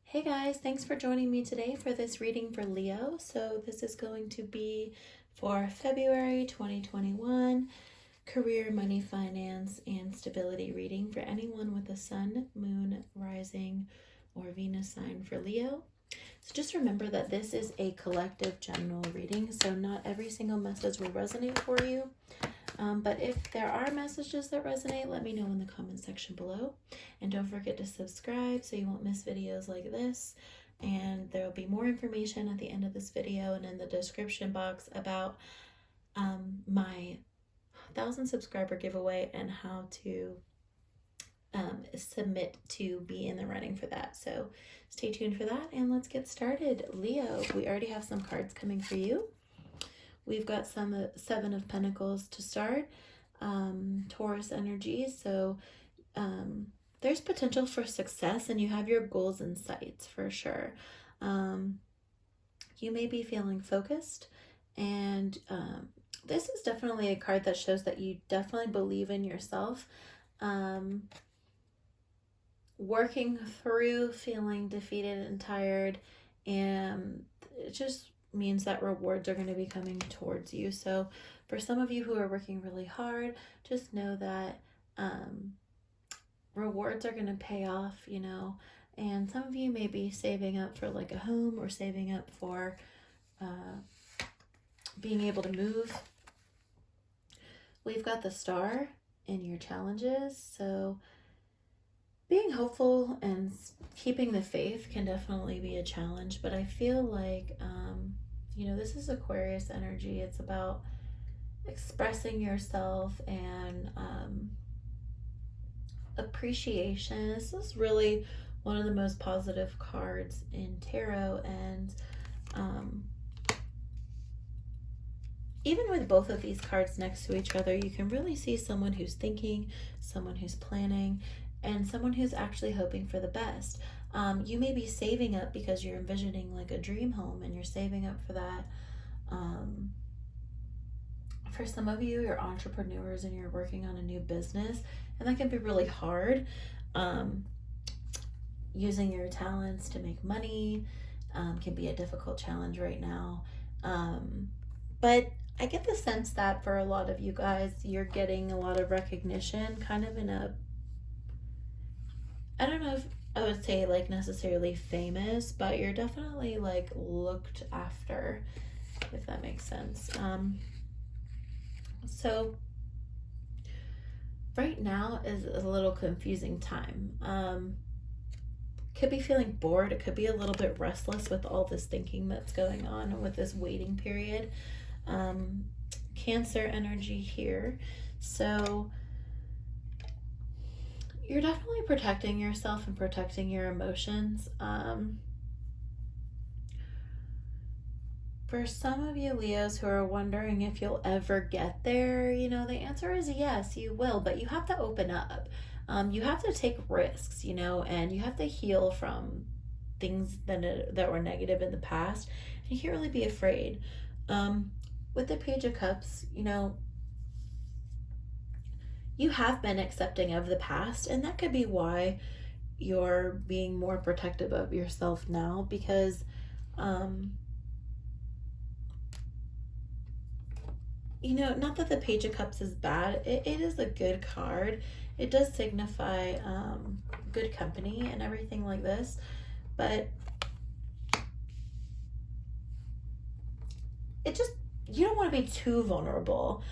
Hey guys, thanks for joining me today for this reading for Leo. So this is going to be for February 2021, career, money, finance, and stability reading for anyone with a sun, moon, rising, or Venus sign for Leo. So just remember that this is a collective general reading, so not every single message will resonate for you. But if there are messages that resonate, let me know in the comment section below. And don't forget to subscribe so you won't miss videos like this. And there will be more information at the end of this video and in the description box about my 1,000 subscriber giveaway and how to submit to be in the running for that. So stay tuned for that and let's get started. Leo, we already have some cards coming for you. We've got some Seven of Pentacles to start, Taurus energy. So there's potential for success and you have your goals in sights for sure. You may be feeling focused and this is definitely a card that shows that you definitely believe in yourself. Working through feeling defeated and tired, and it just means that rewards are going to be coming towards you. So for some of you who are working really hard, just know that rewards are going to pay off, you know, and some of you may be saving up for like a home or saving up for being able to move. We've got the Star in your challenges, so being hopeful and keeping the faith can definitely be a challenge, but I feel like, you know, this is Aquarius energy. It's about expressing yourself and appreciation. This is really one of the most positive cards in tarot, and even with both of these cards next to each other, you can really see someone who's thinking, someone who's planning, and someone who's actually hoping for the best. You may be saving up because you're envisioning like a dream home and you're saving up for that. For some of you, you're entrepreneurs and you're working on a new business, and that can be really hard. Using your talents to make money can be a difficult challenge right now. But I get the sense that for a lot of you guys, you're getting a lot of recognition kind of in a, I don't know if I would say like necessarily famous, but you're definitely like looked after, if that makes sense. So right now is a little confusing time. Could be feeling bored. It could be a little bit restless with all this thinking that's going on with this waiting period. Cancer energy here. So you're definitely protecting yourself and protecting your emotions. For some of you Leos who are wondering if you'll ever get there, you know, the answer is yes, you will, but you have to open up. You have to take risks, you know, and you have to heal from things that were negative in the past. And you can't really be afraid. With the Page of Cups, you know, you have been accepting of the past, and that could be why you're being more protective of yourself now, because you know, not that the Page of Cups is bad, it is a good card. It does signify good company and everything like this, but it just, you don't want to be too vulnerable.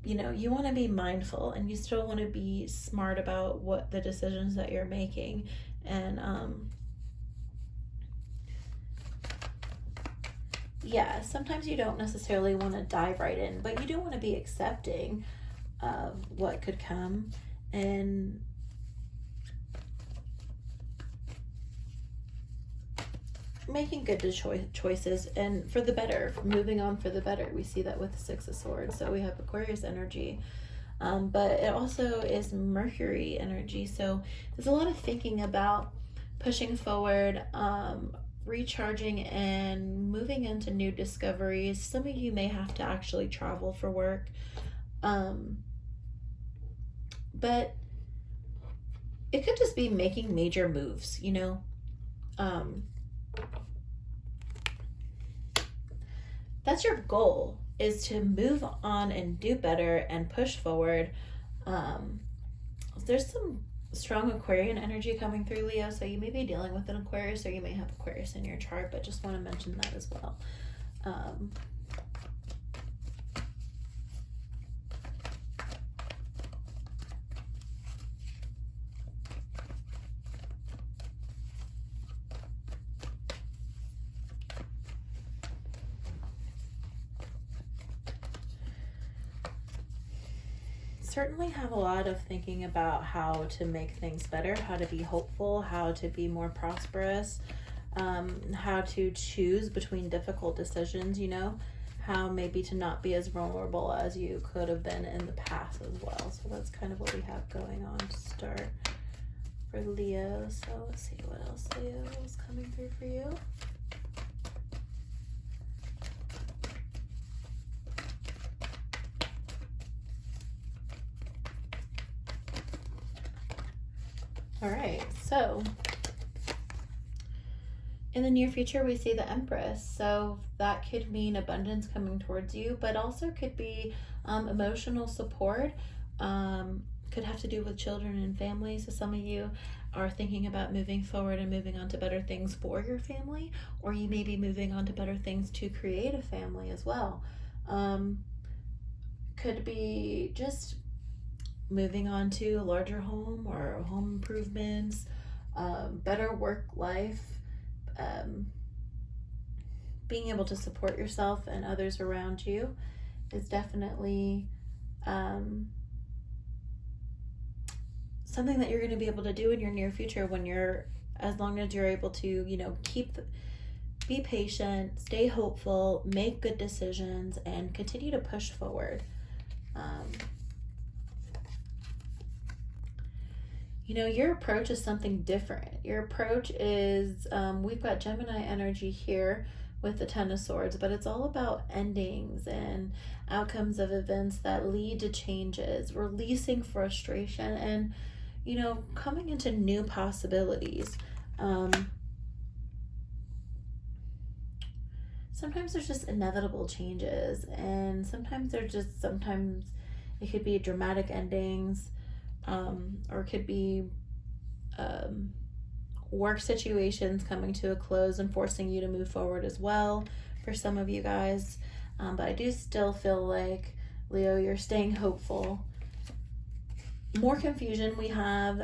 You know, you want to be mindful and you still want to be smart about what the decisions that you're making. And yeah, sometimes you don't necessarily want to dive right in, but you do want to be accepting of what could come and making good choices and for the better, moving on for the better. We see that with the Six of Swords. So we have Aquarius energy, but it also is Mercury energy. So there's a lot of thinking about pushing forward, recharging and moving into new discoveries. Some of you may have to actually travel for work, but it could just be making major moves, you know. That's your goal, is to move on and do better and push forward. There's some strong Aquarian energy coming through, Leo, so you may be dealing with an Aquarius, or you may have Aquarius in your chart, but just want to mention that as well. Certainly have a lot of thinking about how to make things better, how to be hopeful, how to be more prosperous, how to choose between difficult decisions, you know, how maybe to not be as vulnerable as you could have been in the past as well. So that's kind of what we have going on to start for Leo. So let's see what else Leo is coming through for you. All right, so in the near future, we see the Empress. So that could mean abundance coming towards you, but also could be emotional support. Could have to do with children and family. So some of you are thinking about moving forward and moving on to better things for your family, or you may be moving on to better things to create a family as well. Could be just moving on to a larger home or home improvements, better work life, being able to support yourself and others around you is definitely something that you're going to be able to do in your near future, when you're, as long as you're able to, you know, be patient, stay hopeful, make good decisions, and continue to push forward. You know, your approach is something different. Your approach is, we've got Gemini energy here with the Ten of Swords, but it's all about endings and outcomes of events that lead to changes, releasing frustration, and, you know, coming into new possibilities. Sometimes there's just inevitable changes, and sometimes it could be dramatic endings. Or it could be work situations coming to a close and forcing you to move forward as well for some of you guys. But I do still feel like, Leo, you're staying hopeful. More confusion we have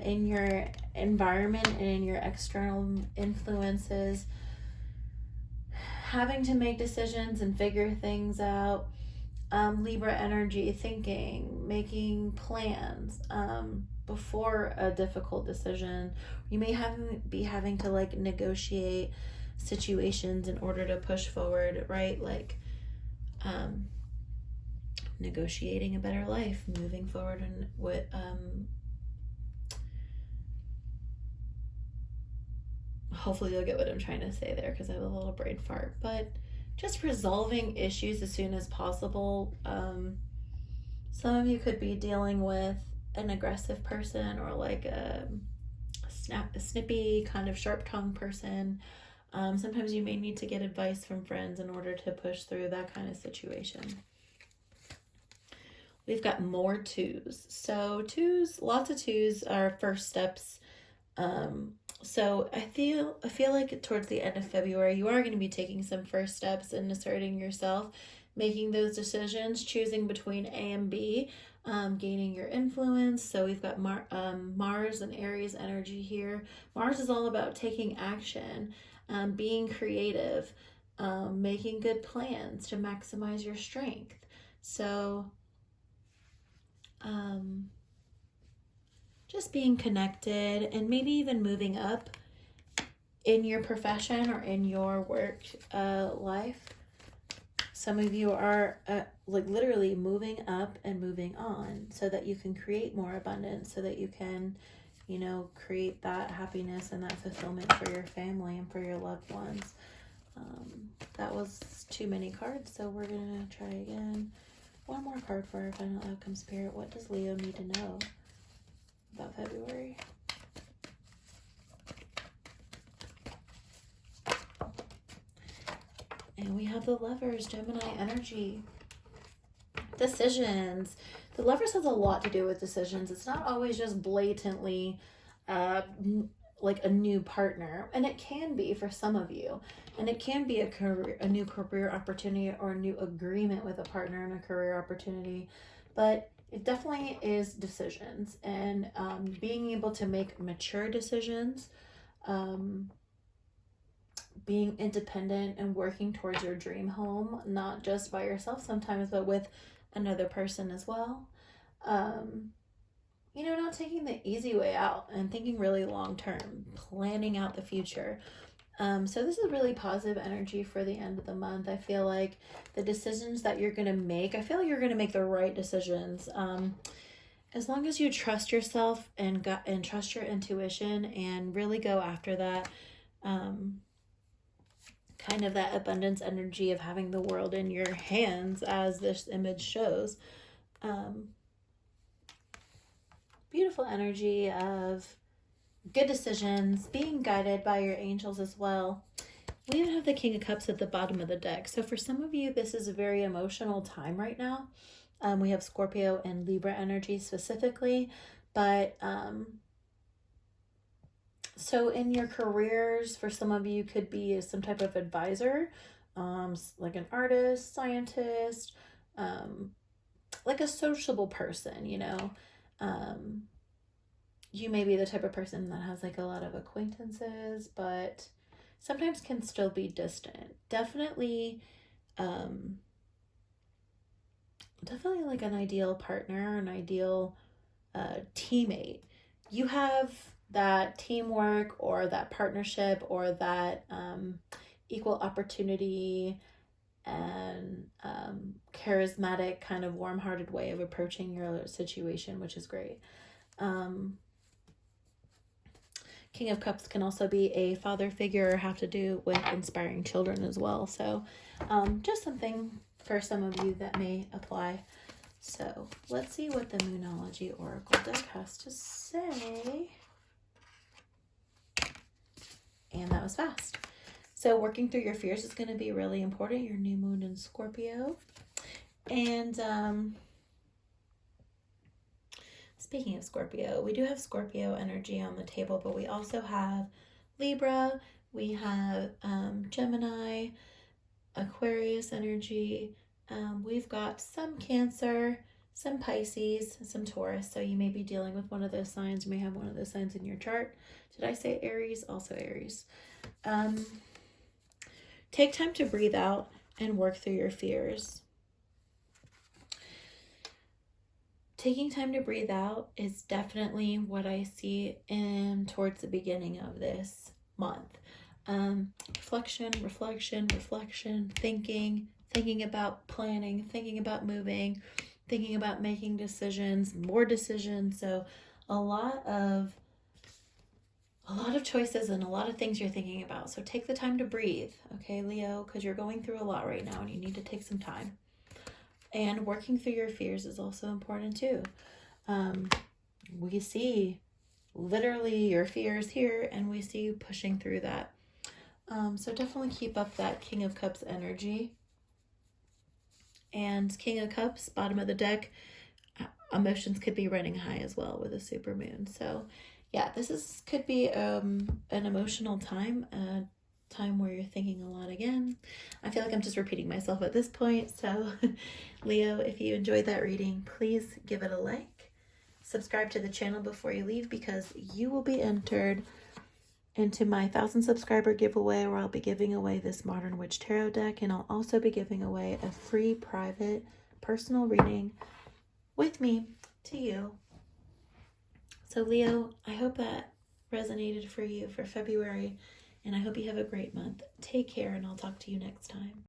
in your environment and in your external influences. Having to make decisions and figure things out. Libra energy, thinking, making plans before a difficult decision. You may be having to like negotiate situations in order to push forward, right? Like negotiating a better life, moving forward, and with hopefully you'll get what I'm trying to say there, because I have a little brain fart, but just resolving issues as soon as possible. Some of you could be dealing with an aggressive person, or like a snippy, kind of sharp-tongued person. Sometimes you may need to get advice from friends in order to push through that kind of situation. We've got more twos. So twos, lots of twos are first steps. So I feel like towards the end of February, you are going to be taking some first steps in asserting yourself, making those decisions, choosing between A and B, gaining your influence. So we've got Mars and Aries energy here. Mars is all about taking action, being creative, making good plans to maximize your strength. So just being connected, and maybe even moving up in your profession or in your work life. Some of you are like literally moving up and moving on so that you can create more abundance, so that you can, you know, create that happiness and that fulfillment for your family and for your loved ones. That was too many cards, so we're gonna try again. One more card for our final outcome, Spirit. What does Leo need to know about February? And we have the Lovers, Gemini energy. Decisions. The Lovers has a lot to do with decisions. It's not always just blatantly like a new partner, and it can be for some of you, and it can be a new career opportunity or a new agreement with a partner and a career opportunity, but it definitely is decisions and being able to make mature decisions, being independent and working towards your dream home, not just by yourself sometimes, but with another person as well. Not taking the easy way out and thinking really long term, planning out the future. So this is really positive energy for the end of the month. I feel like the decisions that you're going to make, I feel like you're going to make the right decisions. As long as you trust yourself and trust your intuition and really go after that, kind of that abundance energy of having the world in your hands, as this image shows. Beautiful energy of good decisions, being guided by your angels as well. We even have the King of Cups at the bottom of the deck. So for some of you, this is a very emotional time right now. We have Scorpio and Libra energy specifically, but so in your careers, for some of you could be some type of advisor, like an artist, scientist, like a sociable person, you may be the type of person that has like a lot of acquaintances, but sometimes can still be distant. Definitely like an ideal partner, an ideal teammate. You have that teamwork or that partnership or that equal opportunity and charismatic kind of warm-hearted way of approaching your situation, which is great. King of Cups can also be a father figure or have to do with inspiring children as well. So just something for some of you that may apply. So let's see what the Moonology Oracle deck has to say. And that was fast. So working through your fears is going to be really important. Your new moon in Scorpio. And speaking of Scorpio, we do have Scorpio energy on the table, but we also have Libra, we have Gemini, Aquarius energy, we've got some Cancer, some Pisces, some Taurus, so you may be dealing with one of those signs. You may have one of those signs in your chart. Did I say Aries? Also Aries. Take time to breathe out and work through your fears. Taking time to breathe out is definitely what I see in towards the beginning of this month. Reflection, thinking about planning, thinking about moving, thinking about making decisions, more decisions. So a lot of choices and a lot of things you're thinking about. So take the time to breathe, okay, Leo, because you're going through a lot right now and you need to take some time. And working through your fears is also important too. We see literally your fears here and we see you pushing through that. So definitely keep up that King of Cups energy. And King of Cups, bottom of the deck, emotions could be running high as well with a super moon. So yeah, could be an emotional time, a time where you're thinking a lot again. I feel like I'm just repeating myself at this point. So Leo, if you enjoyed that reading, please give it a like. Subscribe to the channel before you leave because you will be entered into my 1,000 subscriber giveaway where I'll be giving away this Modern Witch Tarot deck, and I'll also be giving away a free private personal reading with me to you. So Leo, I hope that resonated for you for February, and I hope you have a great month. Take care, and I'll talk to you next time.